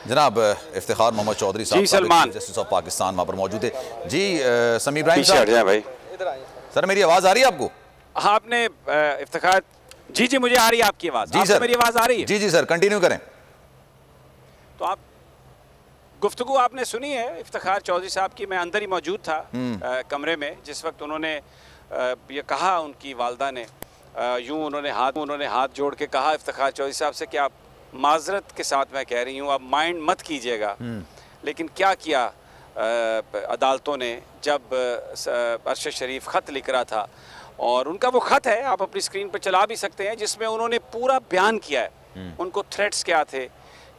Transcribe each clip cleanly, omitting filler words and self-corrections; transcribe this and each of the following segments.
जनाब इफ्तिखार मोहम्मद चौधरी साहब Salman justice of Pakistan वहाँ पर मौजूद है जी। समीर इब्राहिम साहब भाई, सर मेरी आवाज़ आ रही है आपको? हाँ, आपने इफ्तिखार जी जी मुझे आ रही है आपकी आवाज़। जी सर, मेरी आवाज़ आ रही है? जी जी सर, कंटिन्यू करें। तो आप गुफ्तगू आपने सुनी है इफ्तिखार चौधरी साहब की। मैं अंदर ही मौजूद था कमरे में जिस वक्त उन्होंने ये कहा, उनकी वालदा ने यूँ उन्होंने हाथ जोड़ के कहा इफ्तिखार चौधरी साहब से कि आप माजरत के साथ मैं कह रही हूँ, आप माइंड मत कीजिएगा। लेकिन क्या किया अदालतों ने जब अरशद शरीफ ख़त लिख रहा था, और उनका वो ख़त है, आप अपनी स्क्रीन पर चला भी सकते हैं, जिसमें उन्होंने पूरा बयान किया है। उनको थ्रेट्स क्या थे,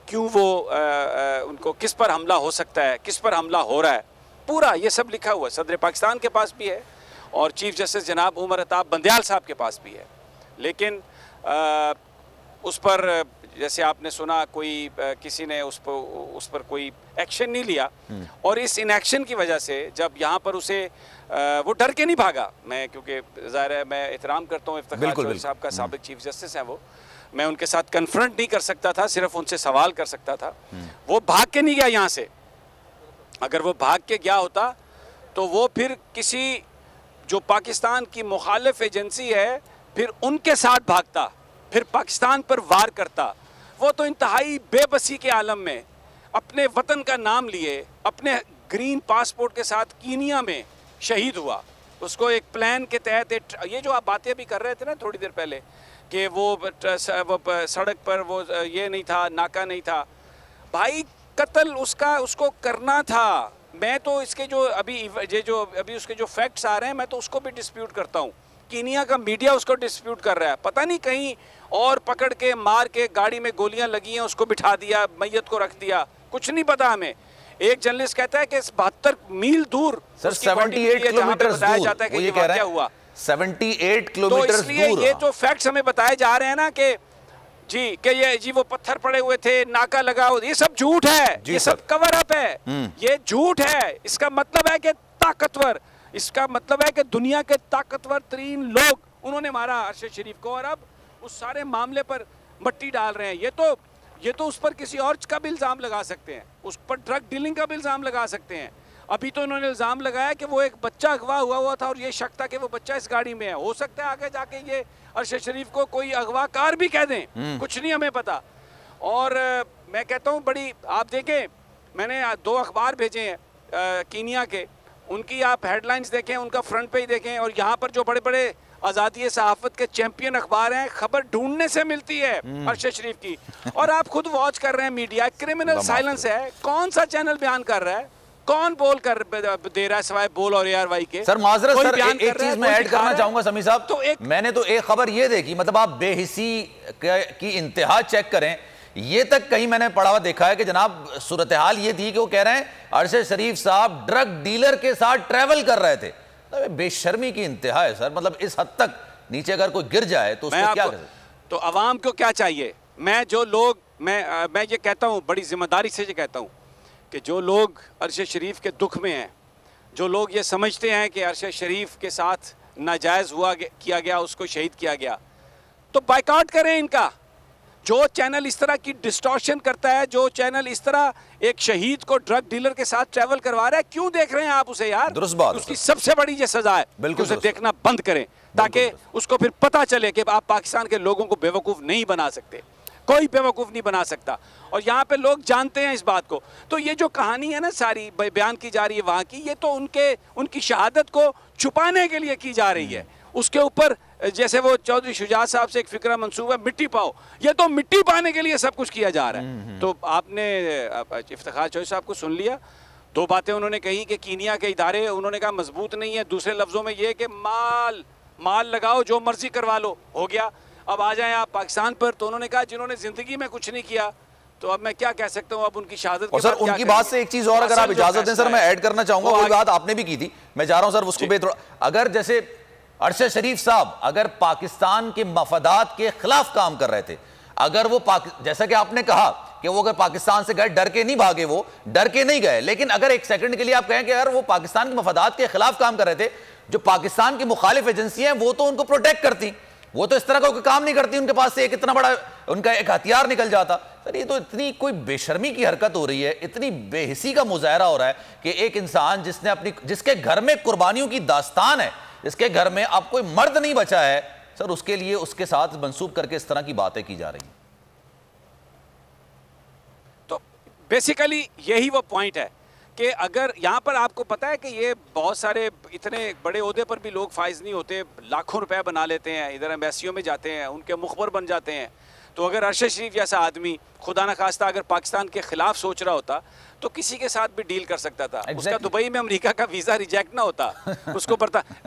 क्यों वो उनको किस पर हमला हो सकता है, किस पर हमला हो रहा है, पूरा ये सब लिखा हुआ है। सदर पाकिस्तान के पास भी है और चीफ जस्टिस जनाब उमर अताब बंदयाल साहब के पास भी है। लेकिन उस पर जैसे आपने सुना कोई किसी ने उस पर कोई एक्शन नहीं लिया, और इस इनएक्शन की वजह से जब यहाँ पर उसे वो डर के नहीं भागा। मैं क्योंकि ज़ाहिर है मैं एहतराम करता हूँ इफ्तिखार चौधरी साहब का, साबिक चीफ जस्टिस हैं वो, मैं उनके साथ कन्फ्रंट नहीं कर सकता था, सिर्फ उनसे सवाल कर सकता था। वो भाग के नहीं गया यहाँ से। अगर वो भाग के गया होता तो वो फिर किसी जो पाकिस्तान की मुखालिफ एजेंसी है फिर उनके साथ भागता, फिर पाकिस्तान पर वार करता। वो तो इंतहाई बेबसी के आलम में अपने वतन का नाम लिए अपने ग्रीन पासपोर्ट के साथ कीनिया में शहीद हुआ। उसको एक प्लान के तहत ये जो आप बातें भी कर रहे थे ना थोड़ी देर पहले कि वो सड़क पर वो ये नहीं था, नाका नहीं था, भाई कत्ल उसको करना था। मैं तो इसके जो अभी उसके जो फैक्ट्स आ रहे हैं मैं तो उसको भी डिस्प्यूट करता हूँ। कीनिया का मीडिया उसको डिस्प्यूट कर रहा है, पता नहीं कहीं और पकड़ के मार के गाड़ी में गोलियां लगी हैं, उसको बिठा दिया, मैयत को रख दिया, कुछ नहीं पता हमें। एक जर्नलिस्ट कहता है कि 72 मील दूर सर 78 किलोमीटर बताया जाता है कि ये क्या हुआ 78 किलोमीटर दूर। इसलिए ये जो फैक्ट्स हमें बताए जा रहे हैं ना कि ये वो पत्थर पड़े हुए थे, नाका लगा, ये सब झूठ है, ये सब कवर अप है, ये झूठ है। इसका मतलब है कि ताकतवर, इसका मतलब है कि दुनिया के ताकतवर तरीन लोग उन्होंने मारा अरशद शरीफ को, और अब उस सारे मामले पर मट्टी डाल रहे हैं। ये तो उस पर किसी और का भी इल्ज़ाम लगा सकते हैं, उस पर ड्रग डीलिंग का भी इल्ज़ाम लगा सकते हैं। अभी तो उन्होंने इल्ज़ाम लगाया कि वो एक बच्चा अगवा हुआ था और ये शक था कि वो बच्चा इस गाड़ी में है। हो सकता है आगे जाके ये अरशद शरीफ को कोई अगवाकार भी कह दें, कुछ नहीं हमें पता। और मैं कहता हूँ बड़ी, आप देखें मैंने 2 अखबार भेजे हैं कीनिया के, उनकी आप हेडलाइंस देखें, उनका फ्रंट पेज देखें, और यहाँ पर जो बड़े बड़े आज़ादी सहाफ़त के चैंपियन अखबार हैं, खबर ढूंढने से मिलती है अरशद शरीफ की। और आप खुद वॉच कर रहे हैं मीडिया, क्रिमिनल साइलेंस है। कौन सा चैनल बयान कर रहा है, कौन बोल कर दे रहा है सिवाय बोल और ARY के? सर माजरत सर, एक चीज मैं ऐड करना चाहूंगा समी साहब, तो मैंने तो एक खबर ये देखी, मतलब आप बेहिसी की इंतहा चेक करें, ये तक कहीं मैंने पढ़ा हुआ देखा है कि जनाब सूरत हाल ये थी कि वो कह रहे हैं अरशद शरीफ साहब ड्रग डीलर के साथ ट्रैवल कर रहे थे। बेशर्मी की इंतहा है सर, मतलब इस हद तक नीचे अगर कोई गिर जाए तो उसको क्या करें? तो अवाम को क्या चाहिए? मैं ये कहता हूँ, बड़ी जिम्मेदारी से ये कहता हूँ कि जो लोग अरशद शरीफ के दुख में हैं, जो लोग ये समझते हैं कि अरशद शरीफ के साथ नाजायज़ किया गया, उसको शहीद किया गया, तो बायकॉट करें इनका। जो चैनल इस तरह की डिस्टॉर्शन करता है, जो चैनल इस तरह एक शहीद को ड्रग डीलर के साथ ट्रैवल करवा रहा है, क्यों देख रहे हैं आप उसे यार? दुरुस्त बात, उसकी सबसे बड़ी ये सजा है कि उसे देखना बंद करें, ताकि उसको फिर पता चले कि आप पाकिस्तान के लोगों को बेवकूफ़ नहीं बना सकते, कोई बेवकूफ़ नहीं बना सकता। और यहाँ पे लोग जानते हैं इस बात को। तो ये जो कहानी है ना सारी बयान की जा रही है वहाँ की, ये तो उनकी शहादत को छुपाने के लिए की जा रही है। उसके ऊपर जैसे वो चौधरी शुजात साहब से एक फिक्रा मंसूब है, मिट्टी पाओ, ये तो मिट्टी पाने के लिए सब कुछ किया जा रहा है। तो आपने इफ्तिखार चौधरी साहब को सुन लिया, 2 बातें उन्होंने कही कि कीनिया के इदारे उन्होंने कहा मजबूत नहीं है, दूसरे लफ्ज़ों में ये कि माल लगाओ, जो मर्जी करवा लो, हो गया। अब आ जाएं आप पाकिस्तान पर, तो उन्होंने कहा जिन्होंने ज़िंदगी में कुछ नहीं किया, तो अब मैं क्या कह सकता हूँ, अब उनकी शहादत। और सर उनकी बात से एक चीज़ और अगर आप इजाज़त दें सर, मैं ऐड करना चाहूँगा, वही बात आपने भी की थी, मैं जा रहा हूँ सर उसको भी थोड़ा। अगर जैसे अरशद शरीफ साहब अगर पाकिस्तान के मफादात के खिलाफ काम कर रहे थे, अगर वो जैसा कि आपने कहा कि वो अगर पाकिस्तान से गए, डर के नहीं भागे, वो डर के नहीं गए, लेकिन अगर एक सेकंड के लिए आप कहें कि अगर वो पाकिस्तान के मफादात के खिलाफ काम कर रहे थे, जो पाकिस्तान की मुखालिफ एजेंसियां हैं वो तो उनको प्रोटेक्ट करती, वो तो इस तरह का काम नहीं करती, उनके पास से एक इतना बड़ा उनका एक हथियार निकल जाता। सर ये तो इतनी कोई बेशर्मी की हरकत हो रही है, इतनी बेहिसी का मुजाहरा हो रहा है कि एक इंसान जिसके घर में कुर्बानियों की दास्तान है, जिसके घर में अब कोई मर्द नहीं बचा है, सर उसके लिए उसके साथ मंसूब करके इस तरह की बातें की जा रही हैं। तो बेसिकली यही वो पॉइंट है कि अगर यहाँ पर आपको पता है कि ये बहुत सारे इतने बड़े ओहदे पर भी लोग फाइज नहीं होते, लाखों रुपए बना लेते हैं, इधर एम्बेसियों में जाते हैं, उनके मुखबर बन जाते हैं। तो अगर अरशद शरीफ जैसा आदमी खुदा न खास्ता अगर पाकिस्तान के खिलाफ सोच रहा होता तो किसी के साथ भी डील कर सकता था। उसका दुबई में अमेरिका का वीजा रिजेक्ट ना होता, उसको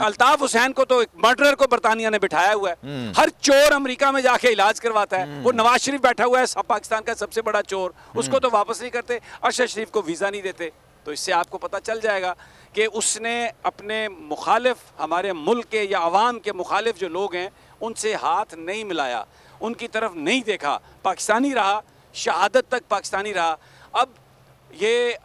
अल्ताफ हुसैन को तो एक मर्डरर को बरतानिया ने बिठाया हुआ है, हर चोर अमेरिका में जाके इलाज करवाता है। वो नवाज शरीफ बैठा हुआ है पाकिस्तान का सबसे बड़ा चोर, उसको तो वापस नहीं करते, अरशद शरीफ को वीजा नहीं देते। तो इससे आपको पता चल जाएगा कि उसने अपने मुखालिफ, हमारे मुल्क के या अवाम के मुखालिफ जो लोग हैं उनसे हाथ नहीं मिलाया, उनकी तरफ नहीं देखा, पाकिस्तानी रहा, शहादत तक पाकिस्तानी रहा। अब ये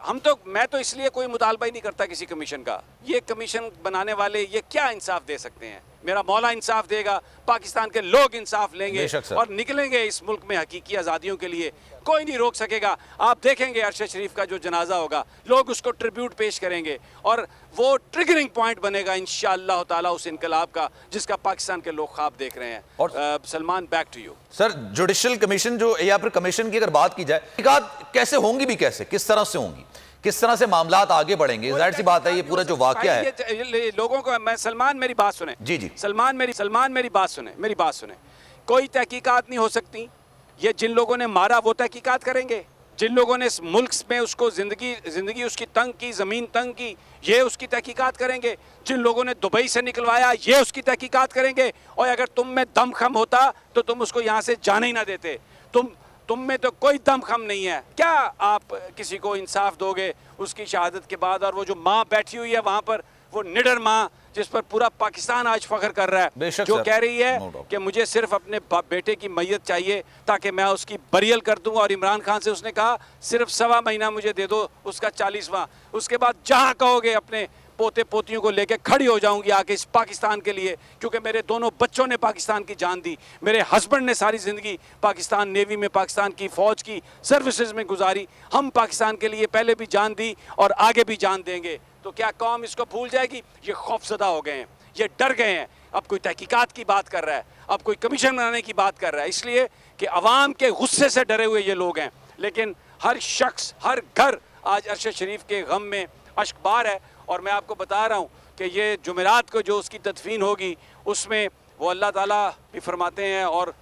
मैं तो इसलिए कोई मुतालबा ही नहीं करता किसी कमीशन का। ये कमीशन बनाने वाले ये क्या इंसाफ दे सकते हैं? मेरा मौला इंसाफ देगा, पाकिस्तान के लोग इंसाफ लेंगे और निकलेंगे इस मुल्क में हकीकी आज़ादियों के लिए। कोई नहीं रोक सकेगा। आप देखेंगे अरशद शरीफ का जो जनाजा होगा, लोग उसको ट्रिब्यूट पेश करेंगे और वो ट्रिगरिंग पॉइंट बनेगा इंशाअल्लाह ताला उस इनकलाब का जिसका पाकिस्तान के लोग ख्वाब देख रहे हैं। और Salman, back to you sir. Judicial commission जो या फिर कमीशन की अगर बात की जाए, कैसे होंगी भी, कैसे किस तरह से होंगी, किस तरह से मामलात आगे बढ़ेंगे? जाहिर सी बात है ये पूरा जो वाकया है लोगों को, मैं सलमान मेरी बात सुने जी सलमान मेरी बात सुने। कोई तहकीकात नहीं हो सकती। ये जिन लोगों ने मारा वो तहकीकात करेंगे, जिन लोगों ने इस मुल्क में उसको जिंदगी उसकी तंग की, ज़मीन तंग की, ये उसकी तहकीकात करेंगे। जिन लोगों ने दुबई से निकलवाया ये उसकी तहकीकात करेंगे। और अगर तुम में दम खम होता तो तुम उसको यहाँ से जाने ही ना देते। तुम में तो कोई दम खम नहीं है। क्या आप किसी को इंसाफ दोगे उसकी शहादत के बाद? और वो जो माँ बैठी हुई है वहाँ पर, वो निडर माँ जिस पर पूरा पाकिस्तान आज फख्र कर रहा है, जो कह रही है कि मुझे सिर्फ अपने बेटे की मैयत चाहिए ताकि मैं उसकी बरियल कर दूं। और इमरान खान से उसने कहा सिर्फ 1.25 महीना मुझे दे दो उसका 40वां, उसके बाद जहां कहोगे अपने पोते पोतियों को लेके खड़ी हो जाऊंगी आके इस पाकिस्तान के लिए, क्योंकि मेरे दोनों बच्चों ने पाकिस्तान की जान दी, मेरे हस्बैंड ने सारी ज़िंदगी पाकिस्तान नेवी में, पाकिस्तान की फ़ौज की सर्विसेज में गुजारी। हम पाकिस्तान के लिए पहले भी जान दी और आगे भी जान देंगे। तो क्या कौम इसको भूल जाएगी? ये खौफजदा हो गए हैं, ये डर गए हैं। अब कोई तहकीकात की बात कर रहा है, अब कोई कमीशन बनाने की बात कर रहा है, इसलिए कि अवाम के गुस्से से डरे हुए ये लोग हैं। लेकिन हर शख्स, हर घर आज अरशद शरीफ के गम में अश्कबार है। और मैं आपको बता रहा हूँ कि ये जुमेरात को जो उसकी तदफीन होगी उसमें वो अल्लाह ताला भी फरमाते हैं और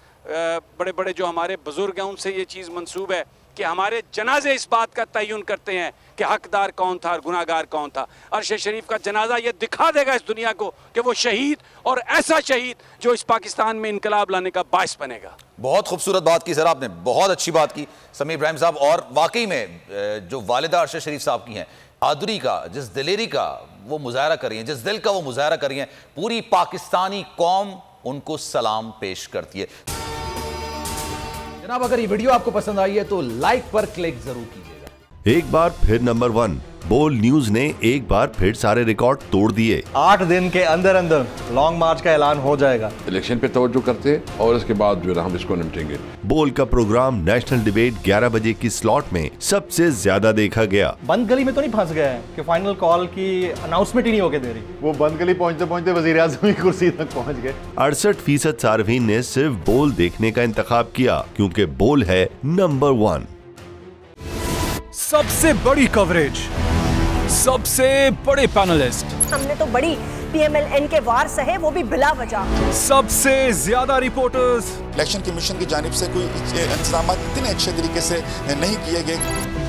बड़े बड़े जो हमारे बुज़ुर्ग हैं उनसे ये चीज़ मंसूब है कि हमारे जनाजे इस बात का तयन करते हैं कि हकदार कौन था और गुनाहगार कौन था। अरशद शरीफ का जनाजा ये दिखा देगा इस दुनिया को कि वो शहीद, और ऐसा शहीद जो इस पाकिस्तान में इनकलाब लाने का बायस बनेगा। बहुत खूबसूरत बात की सर आपने, बहुत अच्छी बात की समीर इब्राहिम साहब। और वाकई में जो वालिदा अरशद शरीफ साहब की हैं, बहादुरी का, जिस दिलेरी का वो मुजाहरा कर रही हैं, जिस दिल का वो मुजाहरा कर रही हैं, पूरी पाकिस्तानी कौम उनको सलाम पेश करती है। जनाब, अगर ये वीडियो आपको पसंद आई है तो लाइक पर क्लिक जरूर कीजिएगा। एक बार फिर नंबर 1 बोल न्यूज ने एक बार फिर सारे रिकॉर्ड तोड़ दिए। 8 दिन के अंदर अंदर लॉन्ग मार्च का ऐलान हो जाएगा। इलेक्शन पे तवज्जो करते और इसके बाद जो है हम इसको निपटेंगे। बोल का प्रोग्राम नेशनल डिबेट 11 बजे की स्लॉट में सबसे ज्यादा देखा गया। बंद गली में तो नहीं फंस गया है कि फाइनल कॉल की अनाउंसमेंट ही नहीं होके दे रही? वो बंद गली पहुंचते पहुंचते वजीर आज़म की कुर्सी तक पहुंच गए। 68% सार्फिन ने सिर्फ बोल देखने का इंतखाब किया क्योंकि बोल है नंबर 1। सबसे बड़ी कवरेज, सबसे बड़े पैनलिस्ट, हमने तो बड़ी PMLN के वार सहे, वो भी बिला वजह। सबसे ज्यादा रिपोर्टर्स। इलेक्शन कमीशन की जानिब से कोई इंतजाम इतने अच्छे तरीके से नहीं किए गए।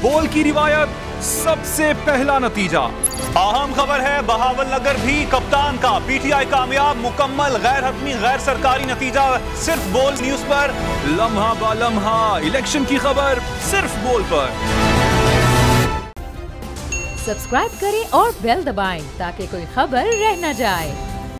बोल की रिवायत, सबसे पहला नतीजा। अहम खबर है बहावल नगर भी कप्तान का, PTI कामयाब, मुकम्मल गैर हतमी गैर सरकारी नतीजा सिर्फ बोल न्यूज पर। लम्हा बा लम्हा इलेक्शन की खबर सिर्फ बोल पर। सब्सक्राइब करें और बेल दबाएं ताकि कोई खबर रह न जाए।